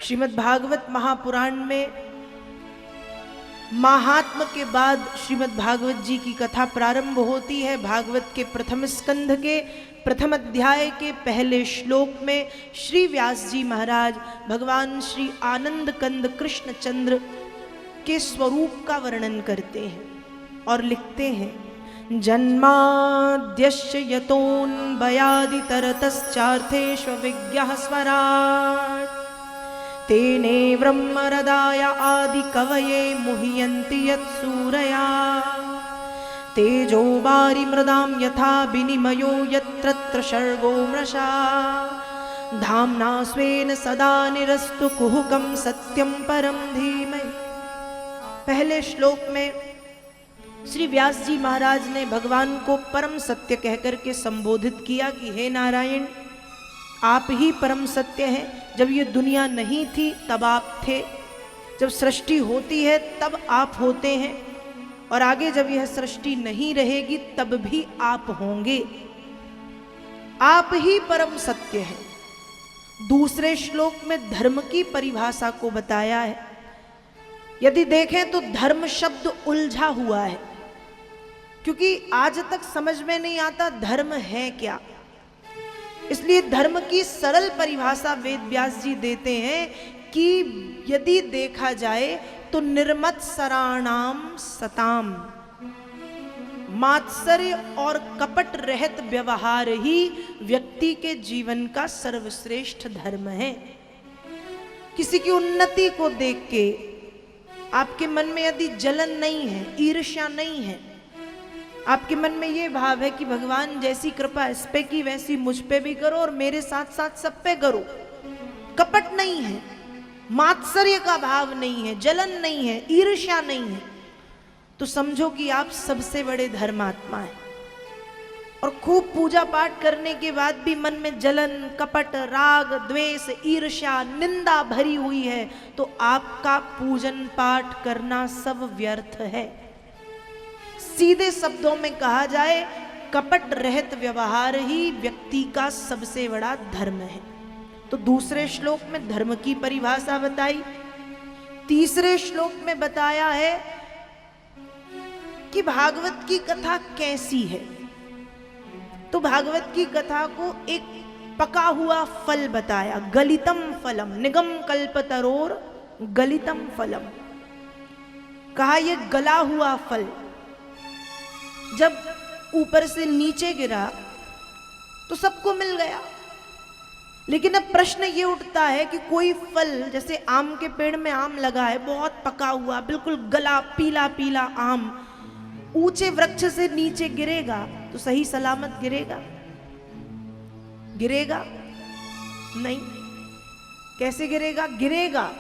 श्रीमद् भागवत महापुराण में महात्म के बाद श्रीमद् भागवत जी की कथा प्रारंभ होती है। भागवत के प्रथम स्कंध के प्रथम अध्याय के पहले श्लोक में श्री व्यास जी महाराज भगवान श्री आनंद कंद कृष्ण चंद्र के स्वरूप का वर्णन करते हैं और लिखते हैं, जन्माद्यस्य यतोऽन्वयादितरतश्चार्थेष्वभिज्ञः स्वराट् तेने ब्रह्महृदाय आदि कवये मुह्यन्ति यत्सूरया तेजो वारि मृदां यथा विनिमयो यत्र सर्गो मृषा धाम्ना स्वेन सदा निरस्तु कुहुकं सत्यं परं धीमहि। पहले श्लोक में श्री व्यास जी महाराज ने भगवान को परम सत्य कहकर के संबोधित किया कि हे नारायण, आप ही परम सत्य हैं। जब ये दुनिया नहीं थी तब आप थे, जब सृष्टि होती है तब आप होते हैं, और आगे जब यह सृष्टि नहीं रहेगी तब भी आप होंगे। आप ही परम सत्य हैं। दूसरे श्लोक में धर्म की परिभाषा को बताया है। यदि देखें तो धर्म शब्द उलझा हुआ है, क्योंकि आज तक समझ में नहीं आता धर्म है क्या। इसलिए धर्म की सरल परिभाषा वेद व्यास जी देते हैं कि यदि देखा जाए तो निर्मत्सराणाम सताम, मात्सर्य और कपट रहित व्यवहार ही व्यक्ति के जीवन का सर्वश्रेष्ठ धर्म है। किसी की उन्नति को देख के आपके मन में यदि जलन नहीं है, ईर्ष्या नहीं है, आपके मन में ये भाव है कि भगवान जैसी कृपा इस पे की वैसी मुझ पे भी करो और मेरे साथ साथ सब पे करो, कपट नहीं है, मात्सर्य का भाव नहीं है, जलन नहीं है, ईर्ष्या नहीं है, तो समझो कि आप सबसे बड़े धर्मात्मा हैं। और खूब पूजा पाठ करने के बाद भी मन में जलन, कपट, राग, द्वेष, ईर्ष्या, निंदा भरी हुई है तो आपका पूजन पाठ करना सब व्यर्थ है। सीधे शब्दों में कहा जाए, कपट रहित व्यवहार ही व्यक्ति का सबसे बड़ा धर्म है। तो दूसरे श्लोक में धर्म की परिभाषा बताई। तीसरे श्लोक में बताया है कि भागवत की कथा कैसी है। तो भागवत की कथा को एक पका हुआ फल बताया, गलितम फलम, निगम कल्पतरोर गलितम फलम। कहा यह गला हुआ फल जब ऊपर से नीचे गिरा तो सबको मिल गया। लेकिन अब प्रश्न ये उठता है कि कोई फल, जैसे आम के पेड़ में आम लगा है, बहुत पका हुआ, बिल्कुल गला पीला पीला आम, ऊंचे वृक्ष से नीचे गिरेगा तो सही सलामत गिरेगा? गिरेगा नहीं। कैसे गिरेगा? गिरेगा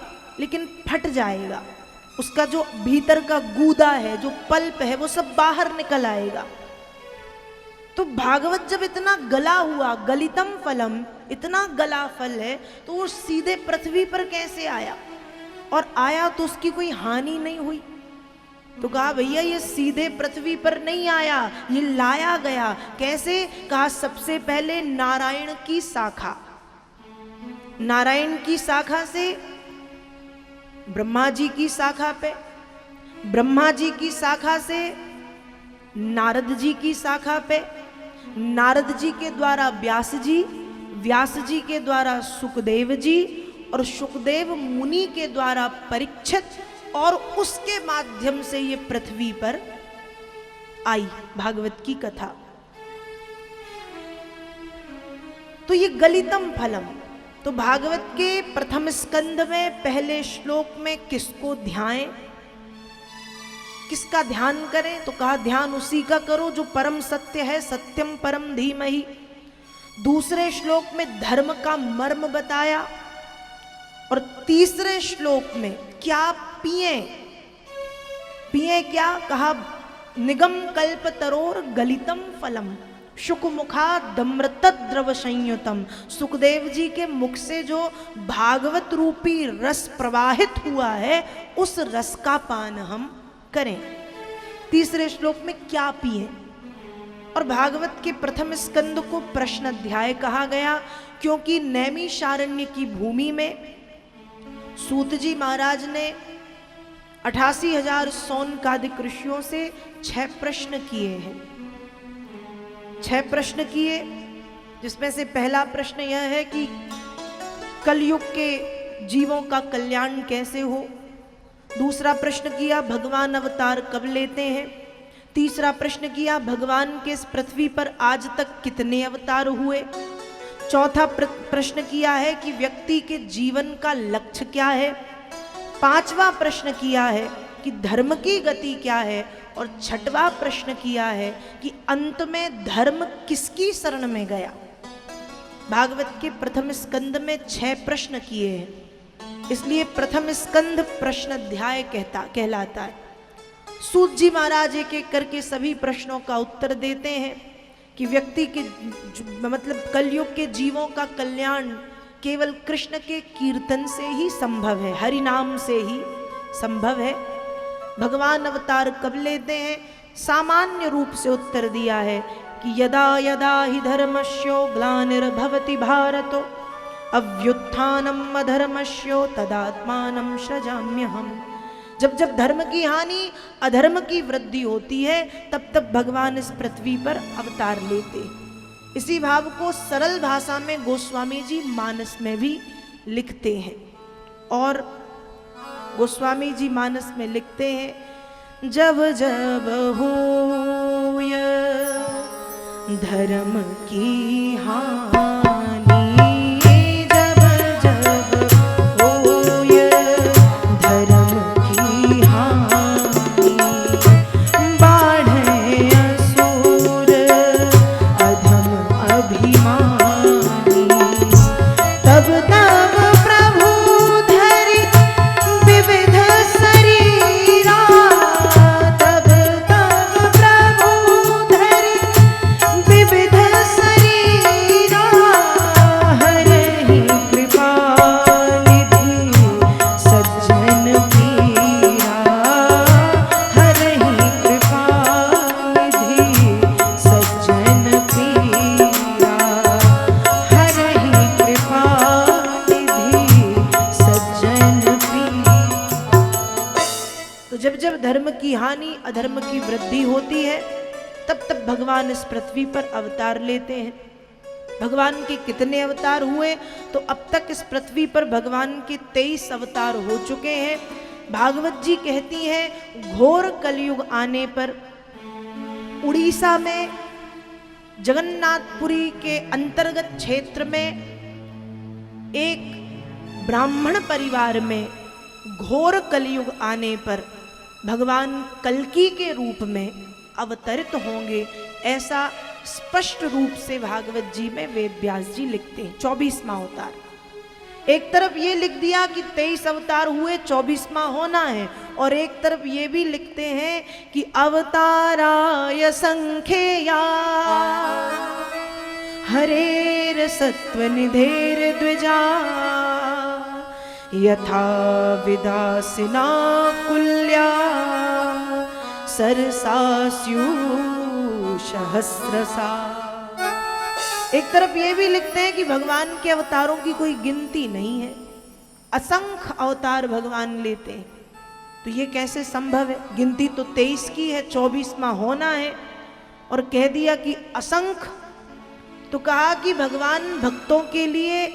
लेकिन फट जाएगा। उसका जो भीतर का गूदा है, जो पल्प है, वो सब बाहर निकल आएगा। तो भागवत जब इतना गला हुआ, गलितम फलम, इतना गला फल है, तो वो सीधे पृथ्वी पर कैसे आया? और आया तो उसकी कोई हानि नहीं हुई। तो कहा भैया ये सीधे पृथ्वी पर नहीं आया, ये लाया गया। कैसे? कहा सबसे पहले नारायण की शाखा, नारायण की शाखा से ब्रह्मा जी की शाखा पे, ब्रह्मा जी की शाखा से नारद जी की शाखा पे, नारद जी के द्वारा व्यास जी, व्यास जी के द्वारा सुखदेव जी, और सुखदेव मुनि के द्वारा परीक्षित, और उसके माध्यम से ये पृथ्वी पर आई भागवत की कथा। तो ये गलितम फलम। तो भागवत के प्रथम स्कंद में पहले श्लोक में किसको ध्याएं, किसका ध्यान करें? तो कहा ध्यान उसी का करो जो परम सत्य है, सत्यम परम धीमहि। दूसरे श्लोक में धर्म का मर्म बताया, और तीसरे श्लोक में क्या पिए, पिए क्या? कहा निगम कल्प तरोर गलितम फलम, शुकमुखा दम्रत द्रव संयुतम। सुखदेव जी के मुख से जो भागवत रूपी रस प्रवाहित हुआ है, उस रस का पान हम करें। तीसरे श्लोक में क्या पिए? और भागवत के प्रथम स्कंद को प्रश्न अध्याय कहा गया, क्योंकि नैमिषारण्य की भूमि में सूत जी महाराज ने 88,000 सौनकादिक ऋषियों से 6 प्रश्न किए हैं। 6 प्रश्न किए, जिसमें से पहला प्रश्न यह है कि कलयुग के जीवों का कल्याण कैसे हो। दूसरा प्रश्न किया भगवान अवतार कब लेते हैं। तीसरा प्रश्न किया भगवान के इस पृथ्वी पर आज तक कितने अवतार हुए। चौथा प्रश्न किया है कि व्यक्ति के जीवन का लक्ष्य क्या है। पांचवा प्रश्न किया है कि धर्म की गति क्या है। और छठवां प्रश्न किया है कि अंत में धर्म किसकी शरण में गया। भागवत के प्रथम स्कंद में 6 प्रश्न किए हैं, इसलिए प्रथम स्कंद प्रश्न अध्याय कहलाता है। सूत जी महाराज एक एक करके सभी प्रश्नों का उत्तर देते हैं कि व्यक्ति के मतलब कलयुग के जीवों का कल्याण केवल कृष्ण के कीर्तन से ही संभव है, हरि नाम से ही संभव है। भगवान अवतार कब लेते हैं, सामान्य रूप से उत्तर दिया है कि यदा यदा हि धर्मस्यो ग्लानिर्भवति भारतो अभ्युत्थानम् अधर्मस्यो तदात्मानं सृजाम्यहम्। जब जब धर्म की हानि अधर्म की वृद्धि होती है तब तब भगवान इस पृथ्वी पर अवतार लेते। इसी भाव को सरल भाषा में गोस्वामी जी मानस में भी लिखते हैं। और गोस्वामी जी मानस में लिखते हैं जब जब होय धर्म की हानि, जब जब होय धर्म की हानि, बाढ़े असुर अधम अभिमानी, तब तब प्रभु धरि विविध शरीरा, तब तब प्रभु धरि विविध शरीरा, हरहि कृपा निधि सज्जन पीरा, हरहि कृपा निधि सज्जन पीरा, हरहि कृपा निधि सज्जन पीरा। तो जब जब धर्म की हानि अधर्म की वृद्धि होती है तब तब भगवान इस पृथ्वी पर अवतार लेते हैं। भगवान के कितने अवतार हुए, तो अब तक इस पृथ्वी पर भगवान के 23 अवतार हो चुके हैं। भागवत जी कहती हैं घोर कलयुग आने पर उड़ीसा में जगन्नाथपुरी के अंतर्गत क्षेत्र में एक ब्राह्मण परिवार में घोर कलयुग आने पर भगवान कल्की के रूप में अवतरित होंगे, ऐसा स्पष्ट रूप से भागवत जी में वेद व्यास जी लिखते हैं। 24वां अवतार। एक तरफ ये लिख दिया कि 23 अवतार हुए, 24वां होना है, और एक तरफ ये भी लिखते हैं कि अवताराय संख्यया हरेर सत्वनिधेर द्विजा यथा विदासिना कुल्या सरसास्यु सहस्रसा। एक तरफ ये भी लिखते हैं कि भगवान के अवतारों की कोई गिनती नहीं है, असंख्य अवतार भगवान लेते हैं। तो ये कैसे संभव है, गिनती तो 23 की है, 24वां होना है, और कह दिया कि असंख्य। तो कहा कि भगवान भक्तों के लिए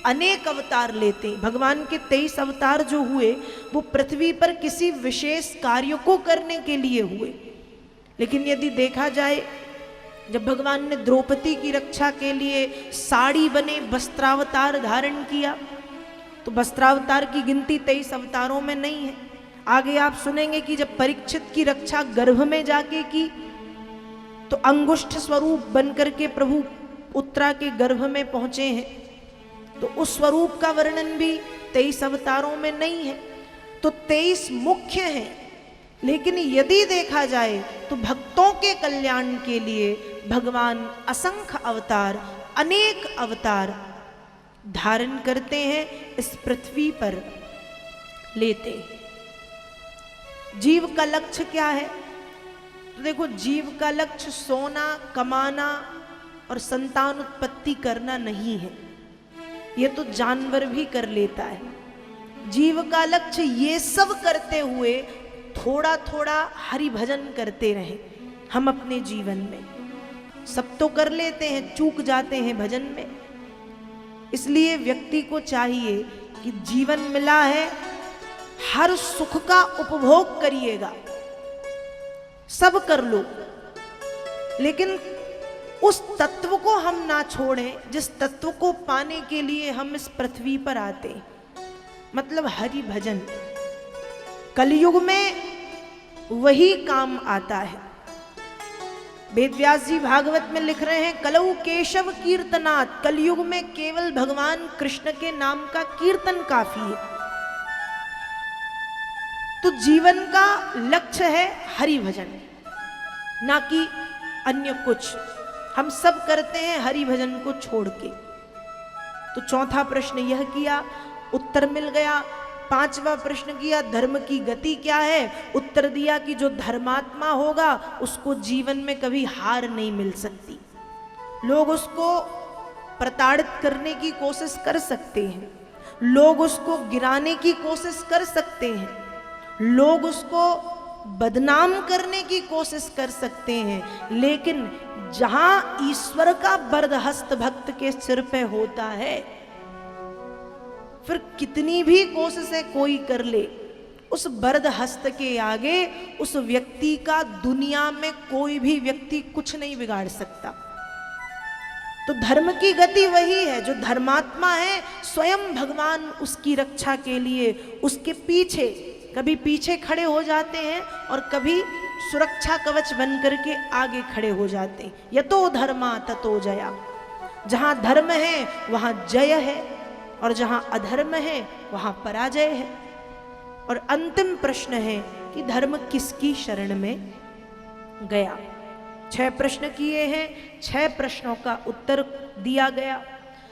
अनेक अवतार लेते हैं। भगवान के 23 अवतार जो हुए वो पृथ्वी पर किसी विशेष कार्य को करने के लिए हुए। लेकिन यदि देखा जाए, जब भगवान ने द्रौपदी की रक्षा के लिए साड़ी बने वस्त्रावतार धारण किया, तो वस्त्रावतार की गिनती 23 अवतारों में नहीं है। आगे आप सुनेंगे कि जब परीक्षित की रक्षा गर्भ में जाके की, तो अंगुष्ठ स्वरूप बनकर के प्रभु उत्तरा के गर्भ में पहुंचे हैं, तो उस स्वरूप का वर्णन भी 23 अवतारों में नहीं है। तो 23 मुख्य हैं, लेकिन यदि देखा जाए तो भक्तों के कल्याण के लिए भगवान असंख्य अवतार, अनेक अवतार धारण करते हैं, इस पृथ्वी पर लेते हैं। जीव का लक्ष्य क्या है, तो देखो, जीव का लक्ष्य सोना, कमाना और संतान उत्पत्ति करना नहीं है। ये तो जानवर भी कर लेता है। जीव का लक्ष्य ये सब करते हुए थोड़ा थोड़ा हरि भजन करते रहे। हम अपने जीवन में सब तो कर लेते हैं, चूक जाते हैं भजन में। इसलिए व्यक्ति को चाहिए कि जीवन मिला है, हर सुख का उपभोग करिएगा, सब कर लो, लेकिन उस तत्व को हम ना छोड़ें जिस तत्व को पाने के लिए हम इस पृथ्वी पर आते, मतलब हरि भजन। कलयुग में वही काम आता है। वेदव्यास जी भागवत में लिख रहे हैं, कलौ केशव कीर्तनात्, कलयुग में केवल भगवान कृष्ण के नाम का कीर्तन काफी है। तो जीवन का लक्ष्य है हरि भजन, ना कि अन्य कुछ। हम सब करते हैं हरि भजन को छोड़ के। तो चौथा प्रश्न यह किया, उत्तर मिल गया। पांचवा प्रश्न किया, धर्म की गति क्या है? उत्तर दिया कि जो धर्मात्मा होगा उसको जीवन में कभी हार नहीं मिल सकती। लोग उसको प्रताड़ित करने की कोशिश कर सकते हैं, लोग उसको गिराने की कोशिश कर सकते हैं, लोग उसको बदनाम करने की कोशिश कर सकते हैं, लेकिन जहां ईश्वर का बरदहस्त भक्त के सिर पे होता है, फिर कितनी भी कोशिशें कोई कर ले, उस बरदहस्त के आगे उस व्यक्ति का दुनिया में कोई भी व्यक्ति कुछ नहीं बिगाड़ सकता। तो धर्म की गति वही है, जो धर्मात्मा है स्वयं भगवान उसकी रक्षा के लिए उसके पीछे, कभी पीछे खड़े हो जाते हैं और कभी सुरक्षा कवच बन करके आगे खड़े हो जाते हैं। यतो धर्मा ततो जया, जहां धर्म है वहां जय है और जहां अधर्म है वहां पराजय है। और अंतिम प्रश्न है कि धर्म किसकी शरण में गया। 6 प्रश्न किए हैं, 6 प्रश्नों का उत्तर दिया गया।